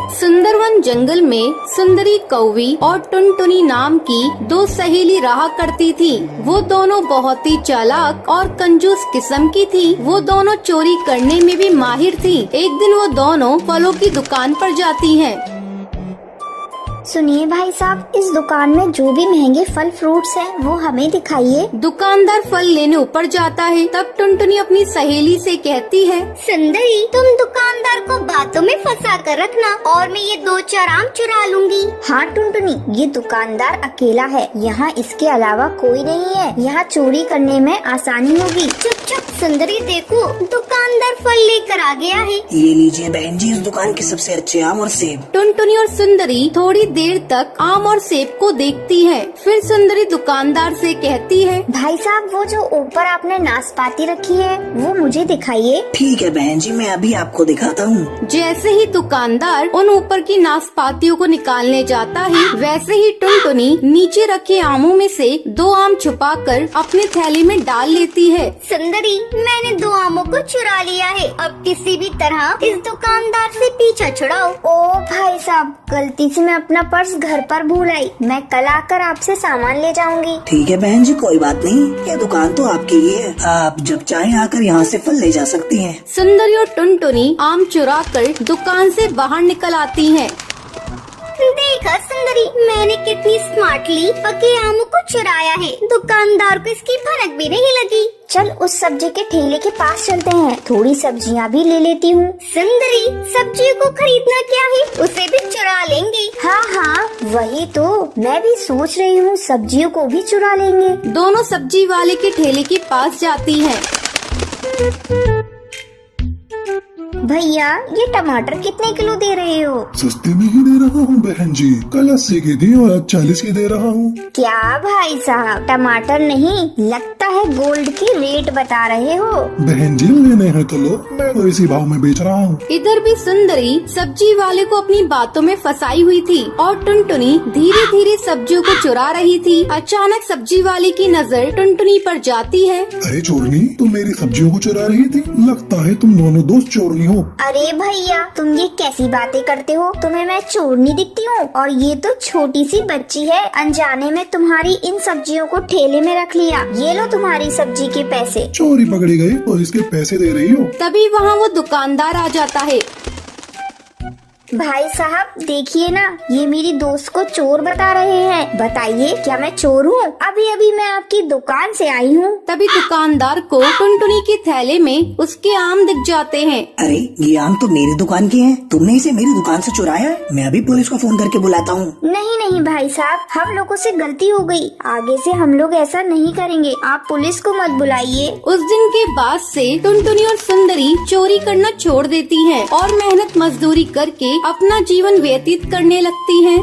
सुंदरवन जंगल में सुंदरी कौवी और टुनटुनी नाम की दो सहेली रहा करती थी। वो दोनों बहुत ही चालाक और कंजूस किस्म की थी। वो दोनों चोरी करने में भी माहिर थी। एक दिन वो दोनों फलों की दुकान पर जाती हैं। सुनिए भाई साहब, इस दुकान में जो भी महंगे फल फ्रूट्स हैं वो हमें दिखाइए। दुकानदार फल लेने ऊपर जाता है। तब टुनटुनी अपनी सहेली से कहती है, सुंदरी, तुम दुकानदार को बातों में फंसा कर रखना और मैं ये 2-4 आम चुरा लूंगी। हाँ टुनटुनी, ये दुकानदार अकेला है, यहाँ इसके अलावा कोई नहीं है। यहाँ चोरी करने में आसानी होगी। चुप चुप सुंदरी, देखो दुकानदार फल लेकर आ गया है। ये लीजिए बहन जी, इस दुकान के सबसे अच्छे आम और सेब। टुनटुनी और सुंदरी थोड़ी देर तक आम और सेब को देखती है। फिर सुंदरी दुकानदार से कहती है, भाई साहब, वो जो ऊपर आपने नाशपाती रखी है वो मुझे दिखाइए। ठीक है बहन जी, मैं अभी आपको दिखाता हूँ। जैसे ही दुकानदार उन ऊपर की नाशपातियों को निकालने जाता है, वैसे ही टुनटुनी नीचे रखे आमों में से 2 आम छुपाकर अपने थैली में डाल लेती है। सुंदरी, मैंने 2 आमों को चुरा लिया है। अब किसी भी तरह इस दुकानदार से पीछा छुड़ाओ। ओ भाई साहब, गलती से मैं अपना पर्स घर पर भूल आई। मैं कल आकर आपसे सामान ले जाऊंगी। ठीक है बहन जी, कोई बात नहीं, ये दुकान तो आपकी ही है। आप जब चाहें आकर यहाँ से फल ले जा सकती हैं। सुंदरी और टुनटुनी आम चुरा कर दुकान से बाहर निकल आती हैं। देखा सुंदरी, मैंने कितनी स्मार्टली पके आमों को चुराया है। दुकानदार को इसकी भनक भी नहीं लगी। चल उस सब्जी के ठेले के पास चलते हैं, थोड़ी सब्जियां भी ले लेती हूँ। सुंदरी, सब्जियों को खरीदना क्या है, उसे भी चुरा लेंगे। हाँ हाँ, वही तो मैं भी सोच रही हूँ, सब्जियों को भी चुरा लेंगे। दोनों सब्जी वाले के ठेले के पास जाती हैं। भैया, ये टमाटर कितने किलो दे रहे हो? सस्ते में ही दे रहा हूँ बहन जी, कल 80 की थी और आज 40 की दे रहा हूँ। क्या भाई साहब, टमाटर नहीं, लगता है गोल्ड की रेट बता रहे हो। बहन जी, लेने हैं तो लो, मैं तो इसी भाव में बेच रहा हूँ। इधर भी सुंदरी सब्जी वाले को अपनी बातों में फंसाई हुई थी और टुनटुनी धीरे धीरे सब्जियों को चुरा रही थी। अचानक सब्जी वाले की नजर टुनटुनी पर जाती है। अरे चोरनी, तुम मेरी सब्जियों को चुरा रही थी? लगता है तुम दोनों दोस्त चोरनी हो। अरे भैया, तुम ये कैसी बातें करते हो? तुम्हें मैं चोरनी दिखती हूँ? और ये तो छोटी सी बच्ची है, अनजाने में तुम्हारी इन सब्जियों को ठेले में रख लिया। ये लो तुम्हारी सब्जी के पैसे। चोरी पकड़ी गई तो इसके पैसे दे रही हो? तभी वहाँ वो दुकानदार आ जाता है। भाई साहब, देखिए ना, ये मेरी दोस्त को चोर बता रहे हैं। बताइए, क्या मैं चोर हूँ? अभी अभी मैं आपकी दुकान से आई हूँ। तभी दुकानदार को टुनटुनी के थैले में उसके आम दिख जाते हैं। अरे ये आम तो मेरी दुकान के हैं, तुमने इसे मेरी दुकान से चुराया है? मैं अभी पुलिस को फोन करके बुलाता हूँ। नहीं नहीं भाई साहब, हम लोगों से गलती हो गई, आगे से हम लोग ऐसा नहीं करेंगे। आप पुलिस को मत बुलाइए। उस दिन के बाद से टुनटुनी और सुंदरी चोरी करना छोड़ देती हैं और मेहनत मजदूरी करके अपना जीवन व्यतीत करने लगती हैं।